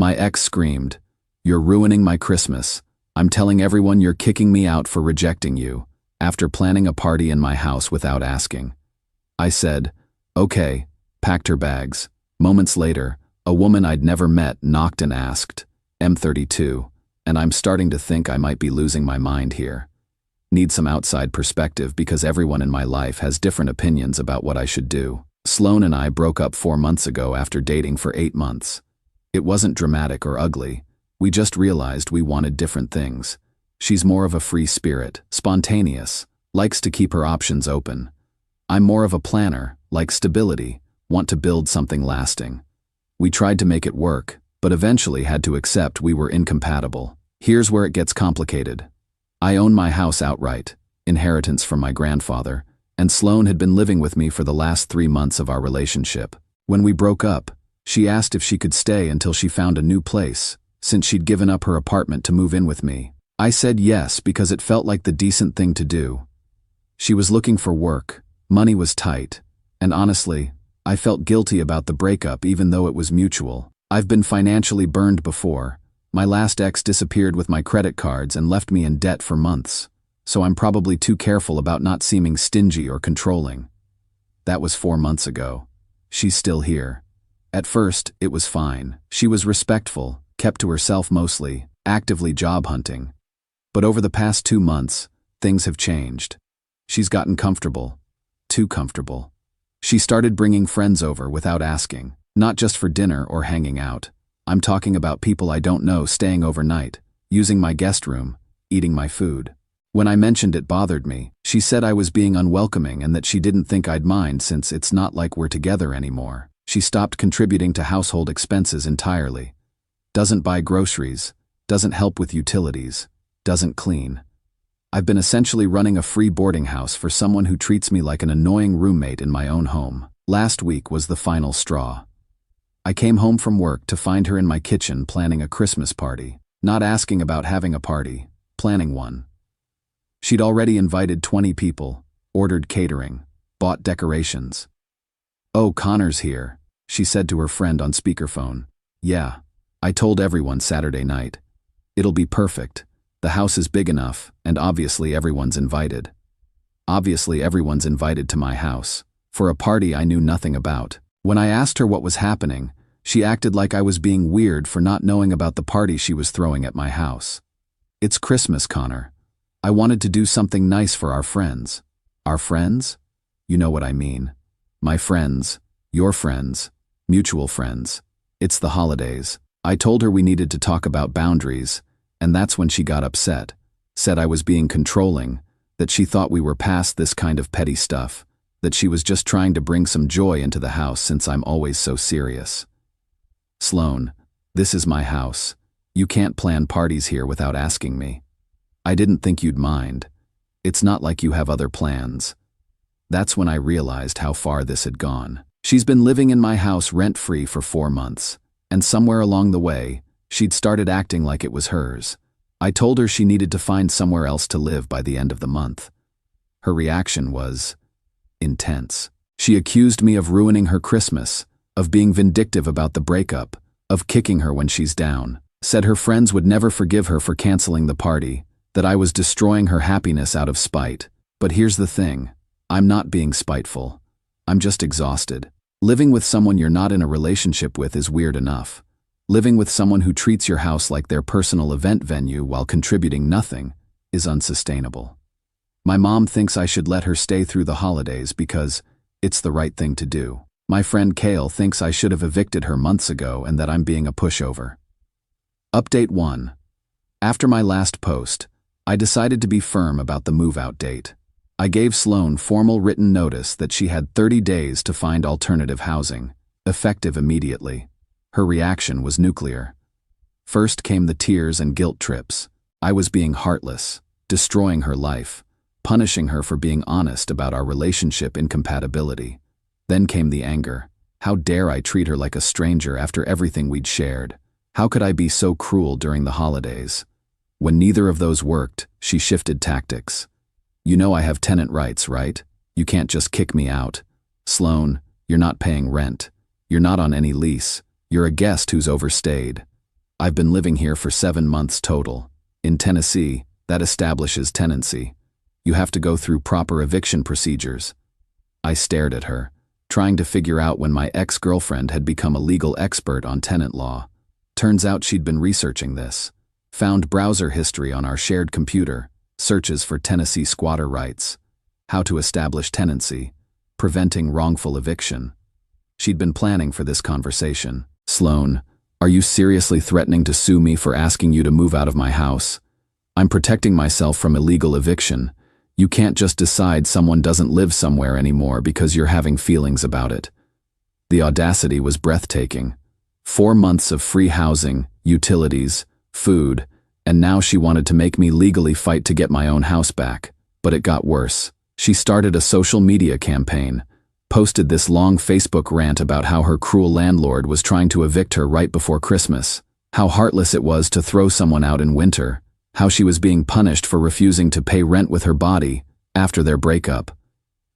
My ex screamed, "You're ruining my Christmas. I'm telling everyone you're kicking me out for rejecting you, after planning a party in my house without asking." I said, "Okay," packed her bags. Moments later, a woman I'd never met knocked and asked, "M32, and I'm starting to think I might be losing my mind here. Need some outside perspective because everyone in my life has different opinions about what I should do." Sloan and I broke up 4 months ago after dating for 8 months. It wasn't dramatic or ugly. We just realized we wanted different things. She's more of a free spirit, spontaneous, likes to keep her options open. I'm more of a planner, like stability, want to build something lasting. We tried to make it work, but eventually had to accept we were incompatible. Here's where it gets complicated. I own my house outright, inheritance from my grandfather, and Sloan had been living with me for the last 3 months of our relationship. When we broke up, she asked if she could stay until she found a new place, since she'd given up her apartment to move in with me. I said yes because it felt like the decent thing to do. She was looking for work, money was tight, and honestly, I felt guilty about the breakup even though it was mutual. I've been financially burned before. My last ex disappeared with my credit cards and left me in debt for months, so I'm probably too careful about not seeming stingy or controlling. That was 4 months ago. She's still here. At first, it was fine. She was respectful, kept to herself mostly, actively job hunting. But over the past 2 months, things have changed. She's gotten comfortable. Too comfortable. She started bringing friends over without asking, not just for dinner or hanging out. I'm talking about people I don't know staying overnight, using my guest room, eating my food. When I mentioned it bothered me, she said I was being unwelcoming and that she didn't think I'd mind since it's not like we're together anymore. She stopped contributing to household expenses entirely. Doesn't buy groceries, doesn't help with utilities, doesn't clean. I've been essentially running a free boarding house for someone who treats me like an annoying roommate in my own home. Last week was the final straw. I came home from work to find her in my kitchen planning a Christmas party, not asking about having a party, planning one. She'd already invited 20 people, ordered catering, bought decorations. "Oh, Connor's here," she said to her friend on speakerphone. "Yeah, I told everyone Saturday night. It'll be perfect. The house is big enough, and obviously everyone's invited." Obviously everyone's invited to my house, for a party I knew nothing about. When I asked her what was happening, she acted like I was being weird for not knowing about the party she was throwing at my house. "It's Christmas, Connor. I wanted to do something nice for our friends." "Our friends?" "You know what I mean. My friends, your friends, mutual friends. It's the holidays." I told her we needed to talk about boundaries, and that's when she got upset, said I was being controlling, that she thought we were past this kind of petty stuff, that she was just trying to bring some joy into the house since I'm always so serious. "Sloan, this is my house. You can't plan parties here without asking me. I didn't think you'd mind. It's not like you have other plans." That's when I realized how far this had gone. She's been living in my house rent-free for 4 months, and somewhere along the way, she'd started acting like it was hers. I told her she needed to find somewhere else to live by the end of the month. Her reaction was intense. She accused me of ruining her Christmas, of being vindictive about the breakup, of kicking her when she's down. Said her friends would never forgive her for canceling the party, that I was destroying her happiness out of spite. But here's the thing. I'm not being spiteful. I'm just exhausted. Living with someone you're not in a relationship with is weird enough. Living with someone who treats your house like their personal event venue while contributing nothing is unsustainable. My mom thinks I should let her stay through the holidays because it's the right thing to do. My friend Qley thinks I should have evicted her months ago and that I'm being a pushover. Update 1. After my last post, I decided to be firm about the move-out date. I gave Sloan formal written notice that she had 30 days to find alternative housing, effective immediately. Her reaction was nuclear. First came the tears and guilt trips. I was being heartless, destroying her life, punishing her for being honest about our relationship incompatibility. Then came the anger. How dare I treat her like a stranger after everything we'd shared? How could I be so cruel during the holidays? When neither of those worked, she shifted tactics. "You know I have tenant rights, right? You can't just kick me out. Sloan, you're not paying rent. You're not on any lease. You're a guest who's overstayed. I've been living here for 7 months total. In Tennessee, that establishes tenancy. You have to go through proper eviction procedures. I stared at her, trying to figure out when my ex-girlfriend had become a legal expert on tenant law. Turns out she'd been researching this. Found browser history on our shared computer, searches for Tennessee squatter rights, how to establish tenancy, preventing wrongful eviction. She'd been planning for this conversation. Sloan, are you seriously threatening to sue me for asking you to move out of my house? I'm protecting myself from illegal eviction. You can't just decide someone doesn't live somewhere anymore because you're having feelings about it. The audacity was breathtaking. 4 months of free housing, utilities, food, and now she wanted to make me legally fight to get my own house back. But it got worse. She started a social media campaign, posted this long Facebook rant about how her cruel landlord was trying to evict her right before Christmas, how heartless it was to throw someone out in winter, how she was being punished for refusing to pay rent with her body after their breakup.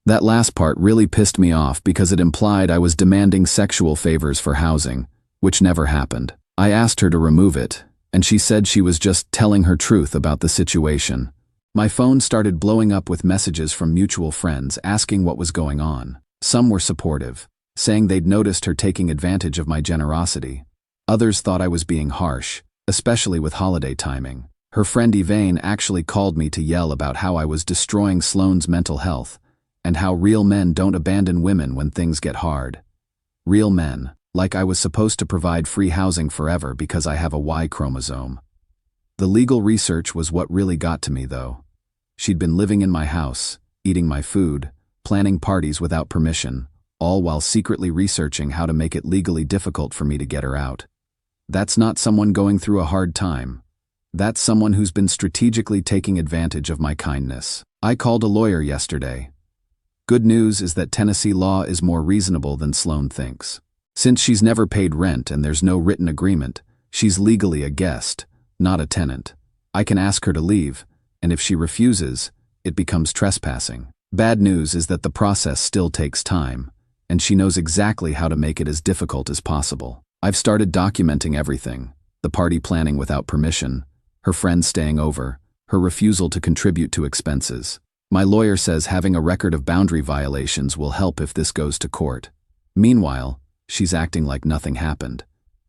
That last part really pissed me off because it implied I was demanding sexual favors for housing, which never happened. I asked her to remove it, and she said she was just telling her truth about the situation. My phone started blowing up with messages from mutual friends asking what was going on. Some were supportive, saying they'd noticed her taking advantage of my generosity. Others thought I was being harsh, especially with holiday timing. Her friend Elaine actually called me to yell about how I was destroying Sloane's mental health, and how real men don't abandon women when things get hard. Real men, like I was supposed to provide free housing forever because I have a Y chromosome. The legal research was what really got to me, though. She'd been living in my house, eating my food, planning parties without permission, all while secretly researching how to make it legally difficult for me to get her out. That's not someone going through a hard time. That's someone who's been strategically taking advantage of my kindness. I called a lawyer yesterday. Good news is that Tennessee law is more reasonable than Sloan thinks. Since she's never paid rent and there's no written agreement, she's legally a guest, not a tenant. I can ask her to leave, and if she refuses, it becomes trespassing. Bad news is that the process still takes time, and she knows exactly how to make it as difficult as possible. I've started documenting everything: the party planning without permission, her friends staying over, her refusal to contribute to expenses. My lawyer says having a record of boundary violations will help if this goes to court. Meanwhile, she's acting like nothing happened.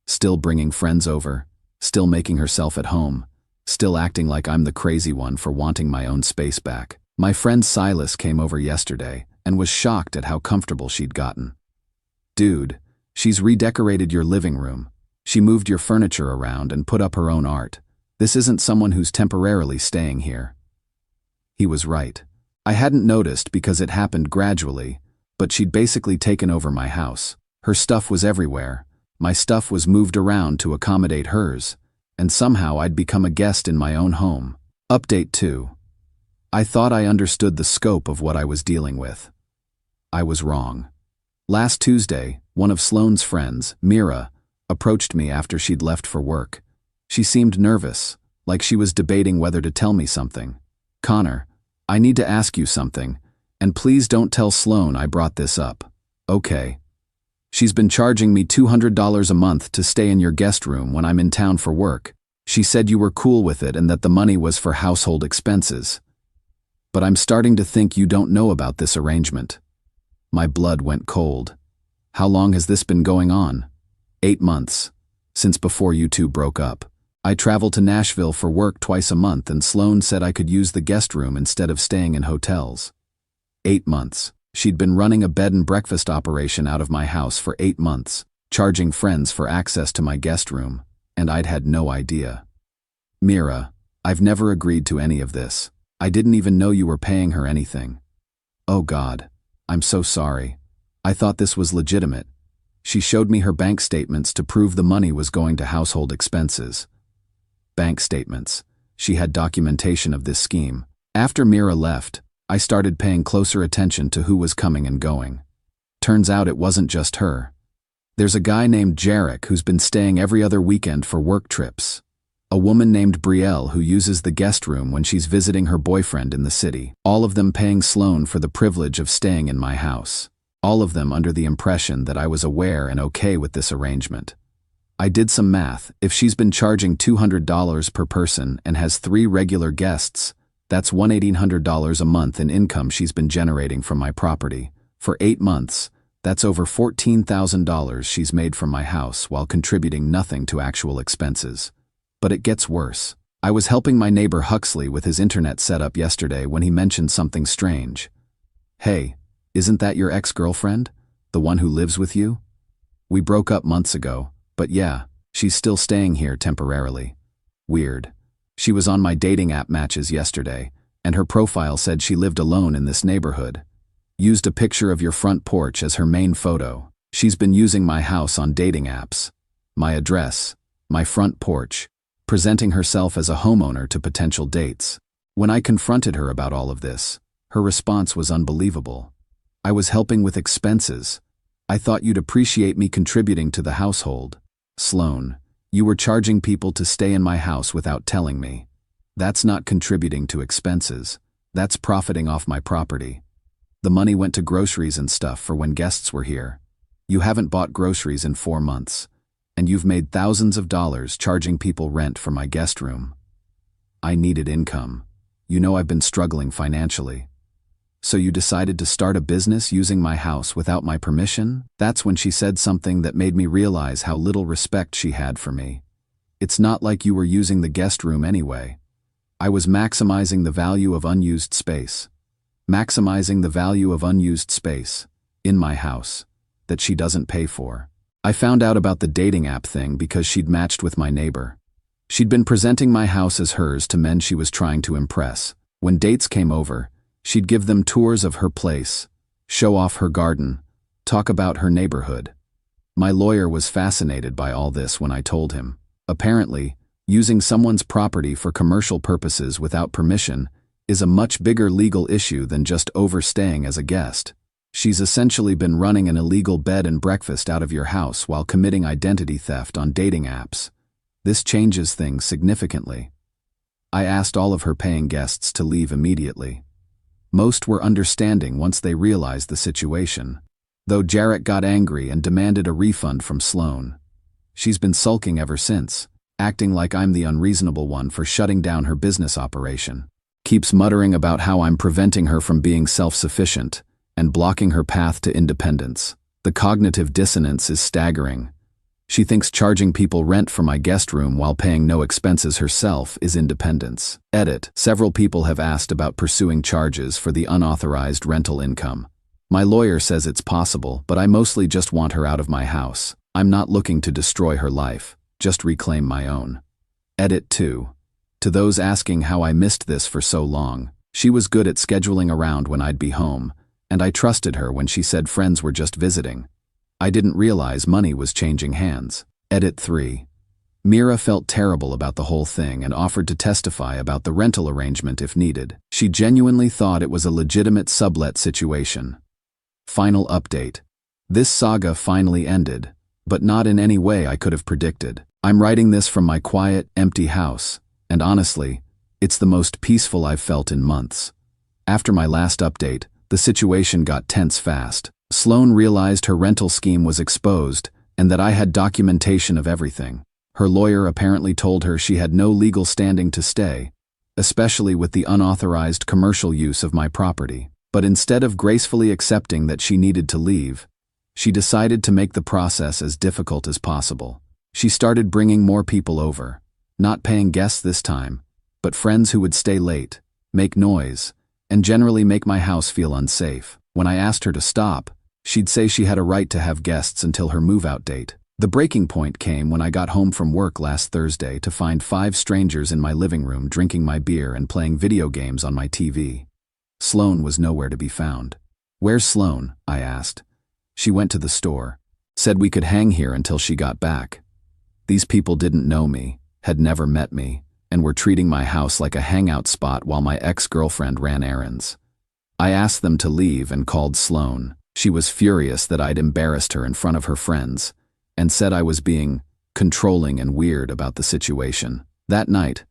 Still bringing friends over, still making herself at home, still acting like I'm the crazy one for wanting my own space back. My friend Silas came over yesterday and was shocked at how comfortable she'd gotten. Dude, she's redecorated your living room. She moved your furniture around and put up her own art. This isn't someone who's temporarily staying here. He was right. I hadn't noticed because it happened gradually, but she'd basically taken over my house. Her stuff was everywhere. My stuff was moved around to accommodate hers, and somehow I'd become a guest in my own home. Update 2. I thought I understood the scope of what I was dealing with. I was wrong. Last Tuesday, one of Sloane's friends, Mira, approached me after she'd left for work. She seemed nervous, like she was debating whether to tell me something. Connor, I need to ask you something, and please don't tell Sloane I brought this up. Okay. She's been charging me $200 a month to stay in your guest room when I'm in town for work. She said you were cool with it and that the money was for household expenses. But I'm starting to think you don't know about this arrangement. My blood went cold. How long has this been going on? 8 months. Since before you two broke up. I travel to Nashville for work twice a month and Sloane said I could use the guest room instead of staying in hotels. 8 months. She'd been running a bed and breakfast operation out of my house for 8 months, charging friends for access to my guest room, and I'd had no idea. Mira, I've never agreed to any of this. I didn't even know you were paying her anything. Oh God, I'm so sorry. I thought this was legitimate. She showed me her bank statements to prove the money was going to household expenses. Bank statements. She had documentation of this scheme. After Mira left, I started paying closer attention to who was coming and going. Turns out it wasn't just her. There's a guy named Jarek who's been staying every other weekend for work trips. A woman named Brielle who uses the guest room when she's visiting her boyfriend in the city. All of them paying Sloane for the privilege of staying in my house. All of them under the impression that I was aware and okay with this arrangement. I did some math. If she's been charging $200 per person and has 3 regular guests, that's $1,800 a month in income she's been generating from my property. For 8 months, that's over $14,000 she's made from my house while contributing nothing to actual expenses. But it gets worse. I was helping my neighbor Qley with his internet setup yesterday when he mentioned something strange. "Hey, isn't that your ex-girlfriend? The one who lives with you? We broke up months ago, but yeah, she's still staying here temporarily. Weird. She was on my dating app matches yesterday, and her profile said she lived alone in this neighborhood. Used a picture of your front porch as her main photo. She's been using my house on dating apps, my address, my front porch, presenting herself as a homeowner to potential dates. When I confronted her about all of this, her response was unbelievable. I was helping with expenses. I thought you'd appreciate me contributing to the household. Sloan, you were charging people to stay in my house without telling me. That's not contributing to expenses. That's profiting off my property. The money went to groceries and stuff for when guests were here. You haven't bought groceries in 4 months, and you've made thousands of dollars charging people rent for my guest room. I needed income. You know I've been struggling financially. So you decided to start a business using my house without my permission?" That's when she said something that made me realize how little respect she had for me. "It's not like you were using the guest room anyway. I was maximizing the value of unused space. Maximizing the value of unused space in my house that she doesn't pay for." I found out about the dating app thing because she'd matched with my neighbor. She'd been presenting my house as hers to men she was trying to impress. When dates came over, she'd give them tours of her place, show off her garden, talk about her neighborhood. My lawyer was fascinated by all this when I told him. Apparently, using someone's property for commercial purposes without permission is a much bigger legal issue than just overstaying as a guest. She's essentially been running an illegal bed and breakfast out of your house while committing identity theft on dating apps. This changes things significantly. I asked all of her paying guests to leave immediately. Most were understanding once they realized the situation, though Jarrett got angry and demanded a refund from Sloan. She's been sulking ever since, acting like I'm the unreasonable one for shutting down her business operation. Keeps muttering about how I'm preventing her from being self-sufficient and blocking her path to independence. The cognitive dissonance is staggering. She thinks charging people rent for my guest room while paying no expenses herself is independence. Edit. Several people have asked about pursuing charges for the unauthorized rental income. My lawyer says it's possible, but I mostly just want her out of my house. I'm not looking to destroy her life, just reclaim my own. Edit 2. To those asking how I missed this for so long, she was good at scheduling around when I'd be home, and I trusted her when she said friends were just visiting. I didn't realize money was changing hands. Edit 3. Mira felt terrible about the whole thing and offered to testify about the rental arrangement if needed. She genuinely thought it was a legitimate sublet situation. Final update. This saga finally ended, but not in any way I could have predicted. I'm writing this from my quiet, empty house, and honestly, it's the most peaceful I've felt in months. After my last update, the situation got tense fast. Sloan realized her rental scheme was exposed and that I had documentation of everything. Her lawyer apparently told her she had no legal standing to stay, especially with the unauthorized commercial use of my property. But instead of gracefully accepting that she needed to leave, she decided to make the process as difficult as possible. She started bringing more people over, not paying guests this time, but friends who would stay late, make noise, and generally make my house feel unsafe. When I asked her to stop, she'd say she had a right to have guests until her move-out date. The breaking point came when I got home from work last Thursday to find 5 strangers in my living room drinking my beer and playing video games on my TV. Sloan was nowhere to be found. "Where's Sloan?" I asked. She went to the store. Said we could hang here until she got back. These people didn't know me, had never met me, and were treating my house like a hangout spot while my ex-girlfriend ran errands. I asked them to leave and called Sloan. She was furious that I'd embarrassed her in front of her friends, and said I was being controlling and weird about the situation. That night,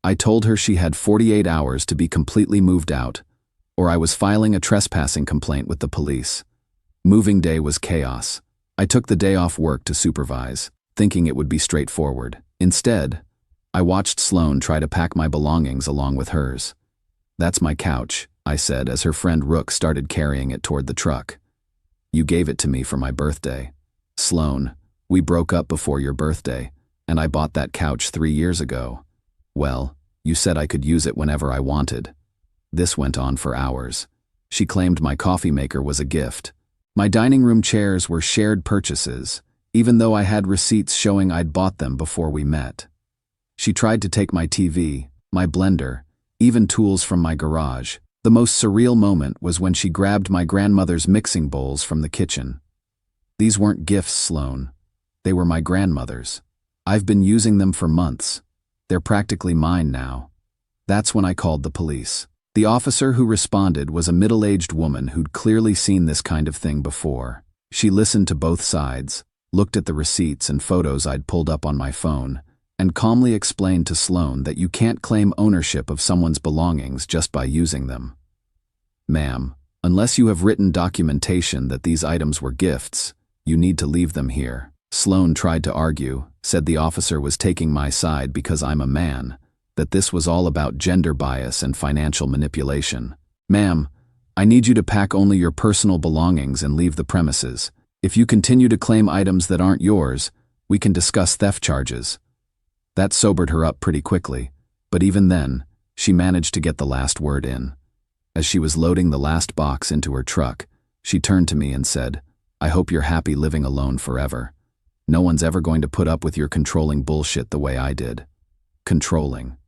I told her she had 48 hours to be completely moved out, or I was filing a trespassing complaint with the police. Moving day was chaos. I took the day off work to supervise. thinking it would be straightforward. Instead, I watched Sloane try to pack my belongings along with hers. "That's my couch," I said as her friend Rook started carrying it toward the truck. "You gave it to me for my birthday." "Sloane, we broke up before your birthday, and I bought that couch 3 years ago." "Well, you said I could use it whenever I wanted." This went on for hours. She claimed my coffee maker was a gift. My dining room chairs were shared purchases, even though I had receipts showing I'd bought them before we met. She tried to take my TV, my blender, even tools from my garage. The most surreal moment was when she grabbed my grandmother's mixing bowls from the kitchen. "These weren't gifts, Sloane. They were my grandmother's. I've been using them for months. They're practically mine now." That's when I called the police. The officer who responded was a middle-aged woman who'd clearly seen this kind of thing before. She listened to both sides, looked at the receipts and photos I'd pulled up on my phone, and calmly explained to Sloane that you can't claim ownership of someone's belongings just by using them. "Ma'am, unless you have written documentation that these items were gifts, you need to leave them here." Sloane tried to argue, said the officer was taking my side because I'm a man, that this was all about gender bias and financial manipulation. "Ma'am, I need you to pack only your personal belongings and leave the premises. If you continue to claim items that aren't yours, we can discuss theft charges." That sobered her up pretty quickly, but even then, she managed to get the last word in. As she was loading the last box into her truck, she turned to me and said, "I hope you're happy living alone forever. No one's ever going to put up with your controlling bullshit the way I did." Controlling.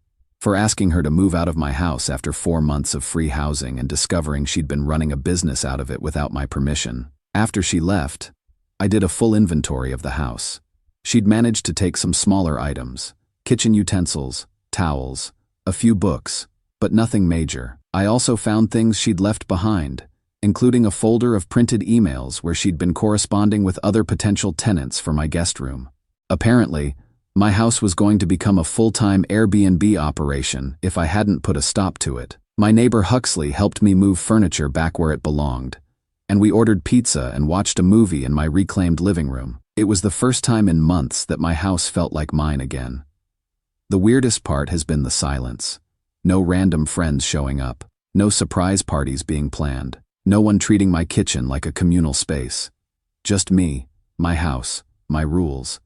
For asking her to move out of my house after 4 months of free housing and discovering she'd been running a business out of it without my permission. After she left, I did a full inventory of the house. She'd managed to take some smaller items, kitchen utensils, towels, a few books, but nothing major. I also found things she'd left behind, including a folder of printed emails where she'd been corresponding with other potential tenants for my guest room. Apparently, my house was going to become a full-time Airbnb operation if I hadn't put a stop to it. My neighbor Huxley helped me move furniture back where it belonged, and we ordered pizza and watched a movie in my reclaimed living room. It was the first time in months that my house felt like mine again. The weirdest part has been the silence. No random friends showing up, no surprise parties being planned, no one treating my kitchen like a communal space. Just me, my house, my rules.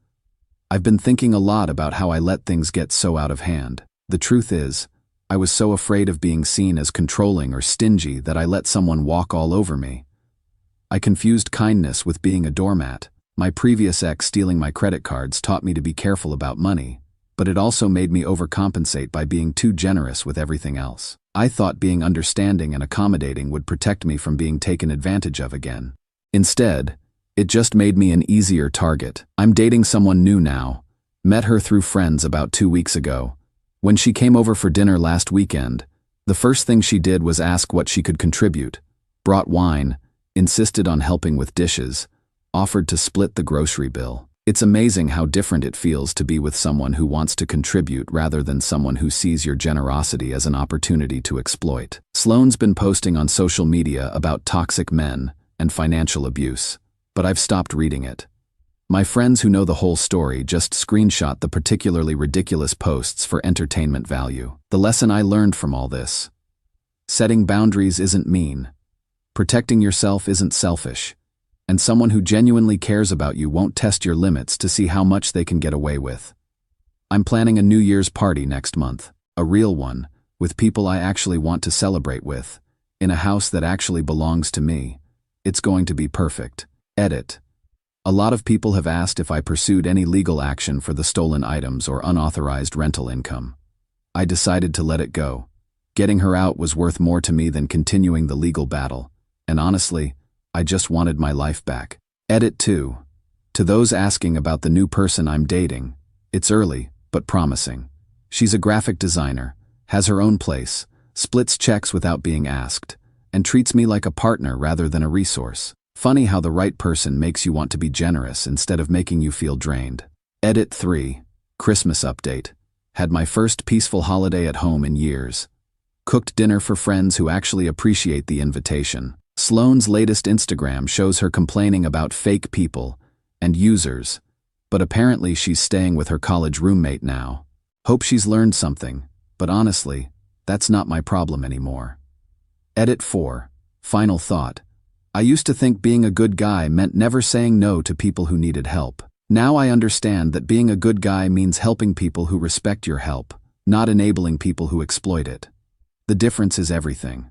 I've been thinking a lot about how I let things get so out of hand. The truth is, I was so afraid of being seen as controlling or stingy that I let someone walk all over me. I confused kindness with being a doormat. My previous ex stealing my credit cards taught me to be careful about money, but it also made me overcompensate by being too generous with everything else. I thought being understanding and accommodating would protect me from being taken advantage of again. Instead, it just made me an easier target. I'm dating someone new now. Met her through friends about 2 weeks ago. When she came over for dinner last weekend, the first thing she did was ask what she could contribute. Brought wine, insisted on helping with dishes, offered to split the grocery bill. It's amazing how different it feels to be with someone who wants to contribute rather than someone who sees your generosity as an opportunity to exploit. Sloane's been posting on social media about toxic men and financial abuse, but I've stopped reading it. My friends who know the whole story just screenshot the particularly ridiculous posts for entertainment value. The lesson I learned from all this: setting boundaries isn't mean. Protecting yourself isn't selfish. And someone who genuinely cares about you won't test your limits to see how much they can get away with. I'm planning a New Year's party next month, a real one, with people I actually want to celebrate with, in a house that actually belongs to me. It's going to be perfect. Edit. A lot of people have asked if I pursued any legal action for the stolen items or unauthorized rental income. I decided to let it go. Getting her out was worth more to me than continuing the legal battle, and honestly, I just wanted my life back. Edit 2. To those asking about the new person I'm dating, it's early, but promising. She's a graphic designer, has her own place, splits checks without being asked, and treats me like a partner rather than a resource. Funny how the right person makes you want to be generous instead of making you feel drained. Edit 3. Christmas update. Had my first peaceful holiday at home in years. Cooked dinner for friends who actually appreciate the invitation. Sloane's latest Instagram shows her complaining about fake people and users, But apparently she's staying with her college roommate now. Hope she's learned something, but honestly, that's not my problem anymore. Edit 4. Final thought. I used to think being a good guy meant never saying no to people who needed help. Now I understand that being a good guy means helping people who respect your help, not enabling people who exploit it. The difference is everything.